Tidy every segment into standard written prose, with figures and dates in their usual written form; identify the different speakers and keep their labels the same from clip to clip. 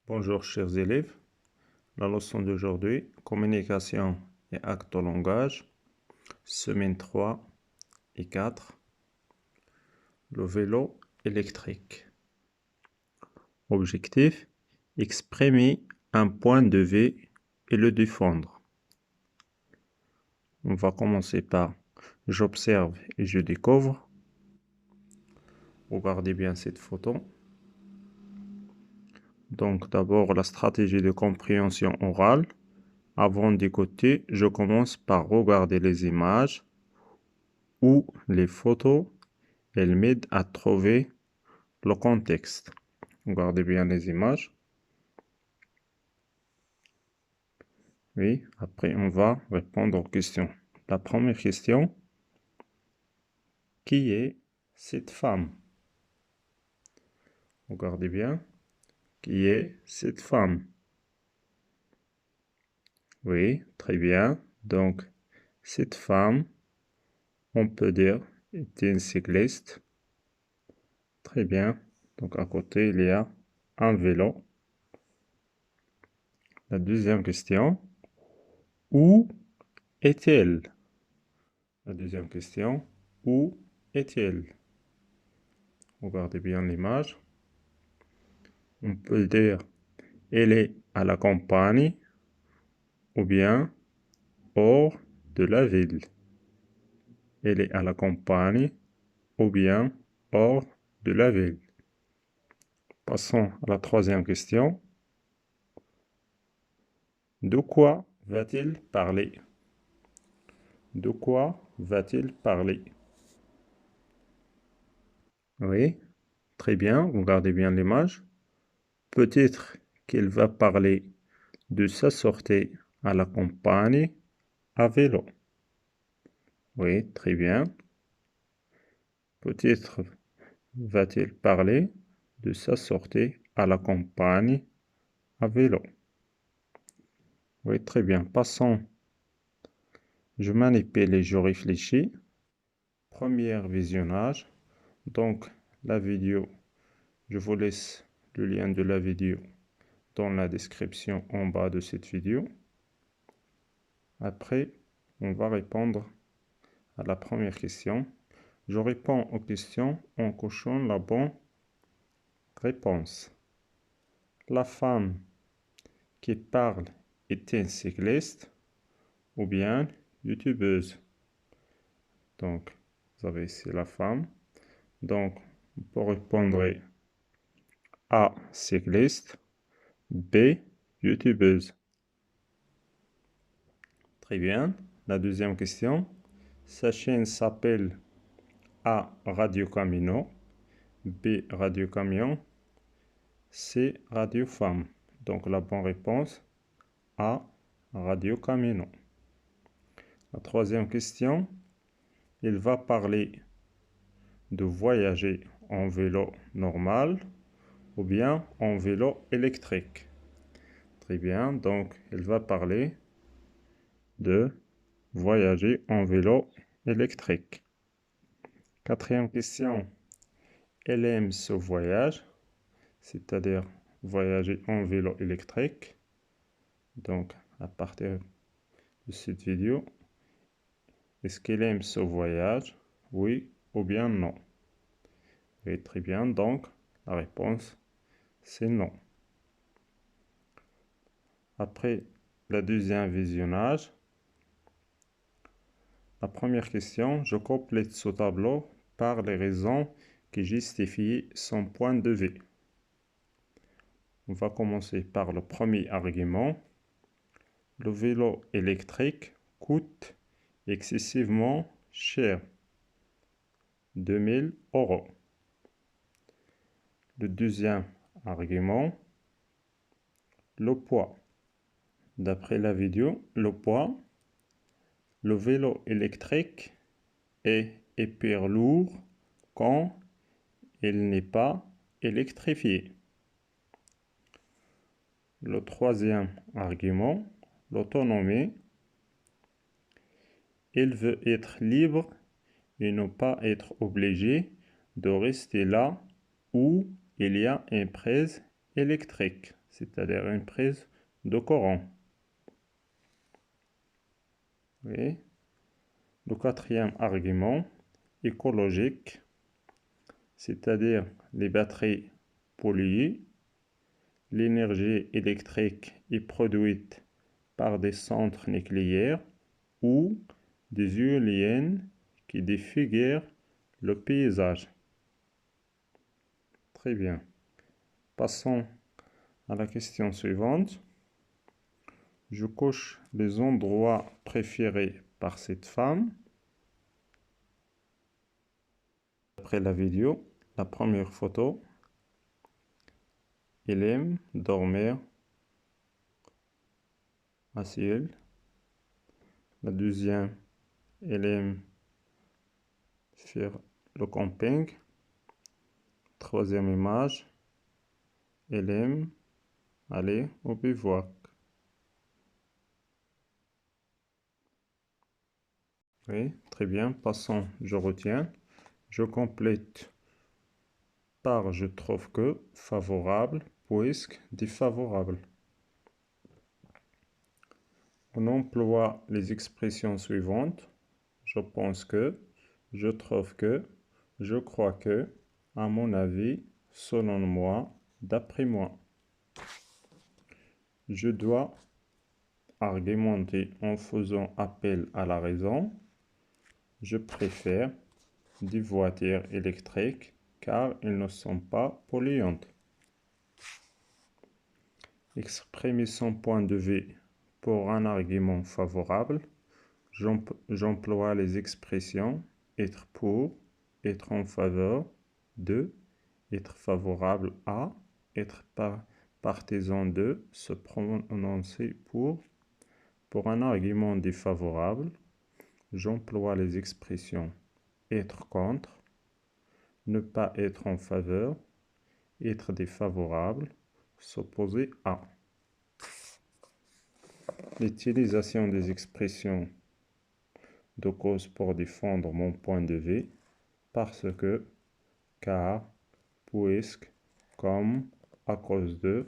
Speaker 1: Bonjour chers élèves, la leçon d'aujourd'hui, communication et acte de langage, semaine 3 et 4, le vélo électrique. Objectif, exprimer un point de vue et le défendre. On va commencer par j'observe et je découvre. Regardez bien cette photo. Donc d'abord la stratégie de compréhension orale. Avant d'écouter, je commence par regarder les images ou les photos. Elles m'aident à trouver le contexte. Regardez bien les images. Oui, après on va répondre aux questions. La première question, qui est cette femme? Regardez bien, qui est cette femme? Oui, très bien. Donc, cette femme, on peut dire, est une cycliste. Très bien. Donc, à côté, il y a un vélo. La deuxième question, où est-elle? La deuxième question, où est-elle? Regardez bien l'image. On peut dire, elle est à la campagne ou bien hors de la ville. Elle est à la campagne ou bien hors de la ville. Passons à la troisième question. De quoi va-t-il parler? De quoi va-t-il parler? Oui, très bien, regardez bien l'image. Peut-être qu'il va parler de sa sortie à la campagne à vélo. Oui, très bien. Peut-être va-t-il parler de sa sortie à la campagne à vélo. Oui, très bien. Passons. Je manipule et je réfléchis. Premier visionnage. Donc, la vidéo, je vous laisse le lien de la vidéo dans la description en bas de cette vidéo. Après, on va répondre à la première question. Je réponds aux questions en cochant la bonne réponse. La femme qui parle est une cycliste ou bien youtubeuse. Donc, vous avez ici la femme. Donc, on peut répondre A, cycliste, B, youtubeuse. Très bien. La deuxième question. Sa chaîne s'appelle A, Radio Camino, B, Radio Camion, C, Radio Femme. Donc, la bonne réponse, A, Radio Camino. La troisième question. Il va parler de voyager en vélo normal ou bien en vélo électrique. Très bien, donc il va parler de voyager en vélo électrique. Quatrième question, elle aime ce voyage, c'est-à-dire voyager en vélo électrique. Donc, à partir de cette vidéo, est-ce qu'elle aime ce voyage? Oui ou bien non? Oui, très bien, donc la réponse, c'est non. Après le deuxième visionnage, la première question, je complète ce tableau par les raisons qui justifient son point de vue. On va commencer par le premier argument. Le vélo électrique coûte excessivement cher, 2000 €. Le deuxième argument, le poids. D'après la vidéo, le poids, le vélo électrique est hyper lourd quand il n'est pas électrifié. Le troisième argument, l'autonomie. Il veut être libre et ne pas être obligé de rester là où il y a une prise électrique, c'est-à-dire une prise de courant. Oui. Le quatrième argument, écologique, c'est-à-dire les batteries polluées. L'énergie électrique est produite par des centres nucléaires ou des éoliennes qui défigurent le paysage. Très bien. Passons à la question suivante. Je coche les endroits préférés par cette femme. Après la vidéo, la première photo, elle aime dormir à ciel. La deuxième, elle aime faire le camping. Troisième image, elle aime aller au bivouac. Oui, très bien. Passons, je retiens. Je complète par je trouve que, favorable, puisque, défavorable. On emploie les expressions suivantes. Je pense que, je trouve que, je crois que, à mon avis, selon moi, d'après moi. Je dois argumenter en faisant appel à la raison. Je préfère des voitures électriques car elles ne sont pas polluantes. Exprimer son point de vue pour un argument favorable. J'emploie les expressions être pour, être en faveur de, être favorable à, être partisan de, se prononcer pour. Pour un argument défavorable, j'emploie les expressions être contre, ne pas être en faveur, être défavorable, s'opposer à. L'utilisation des expressions de cause pour défendre mon point de vue, parce que, car, puisque, comme, à cause de,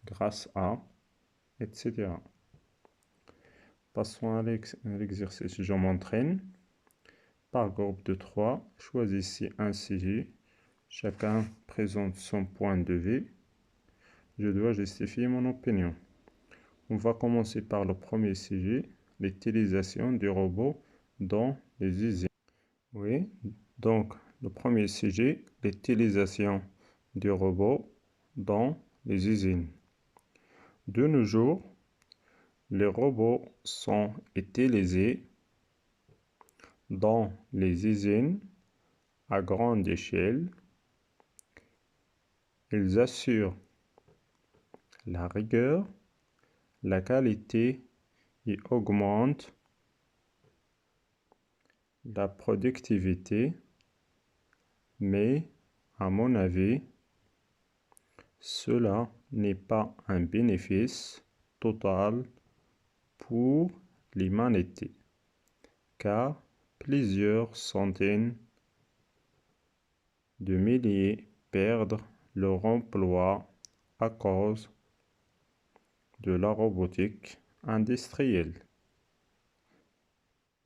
Speaker 1: grâce à, etc. Passons à l'exercice. Je m'entraîne. Par groupe de 3, choisissez un sujet. Chacun présente son point de vue. Je dois justifier mon opinion. On va commencer par le premier sujet, l'utilisation du robot dans les usines. Oui, donc le premier sujet, l'utilisation du robot dans les usines. De nos jours, les robots sont utilisés dans les usines à grande échelle. Ils assurent la rigueur, la qualité et augmentent la productivité, mais à mon avis, cela n'est pas un bénéfice total pour l'humanité, car plusieurs centaines de milliers perdent leur emploi à cause de la robotique industrielle.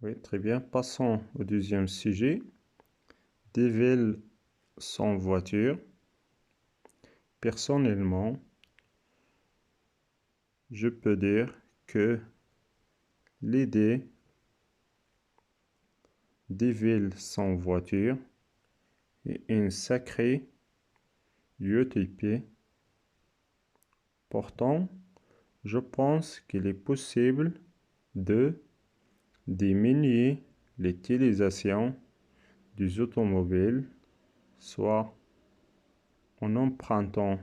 Speaker 1: Oui, très bien. Passons au deuxième sujet. Des villes sans voiture. Personnellement, je peux dire que l'idée des villes sans voiture est une sacrée utopie. Pourtant, je pense qu'il est possible de diminuer l'utilisation des automobiles, soit en empruntant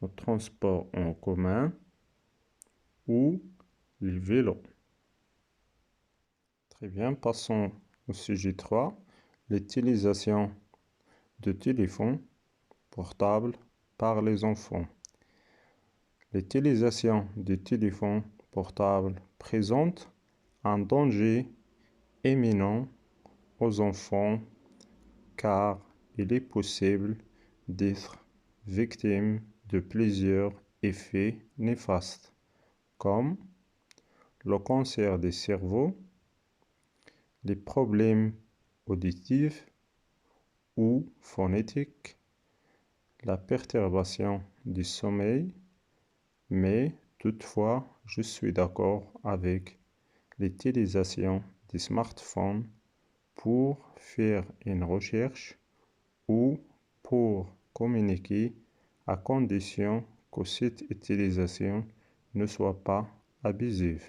Speaker 1: le transport en commun ou les vélos. Très bien, passons au sujet 3, l'utilisation de téléphones portables par les enfants. L'utilisation des téléphones portables présente un danger éminent aux enfants car il est possible d'être victime de plusieurs effets néfastes, comme le cancer des cerveaux, les problèmes auditifs ou phonétiques, la perturbation du sommeil, mais toutefois, je suis d'accord avec l'utilisation des smartphones pour faire une recherche ou pour communiquer à condition que cette utilisation ne soit pas abusive.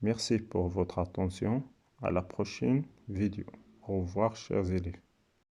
Speaker 1: Merci pour votre attention. À la prochaine vidéo. Au revoir, chers élèves.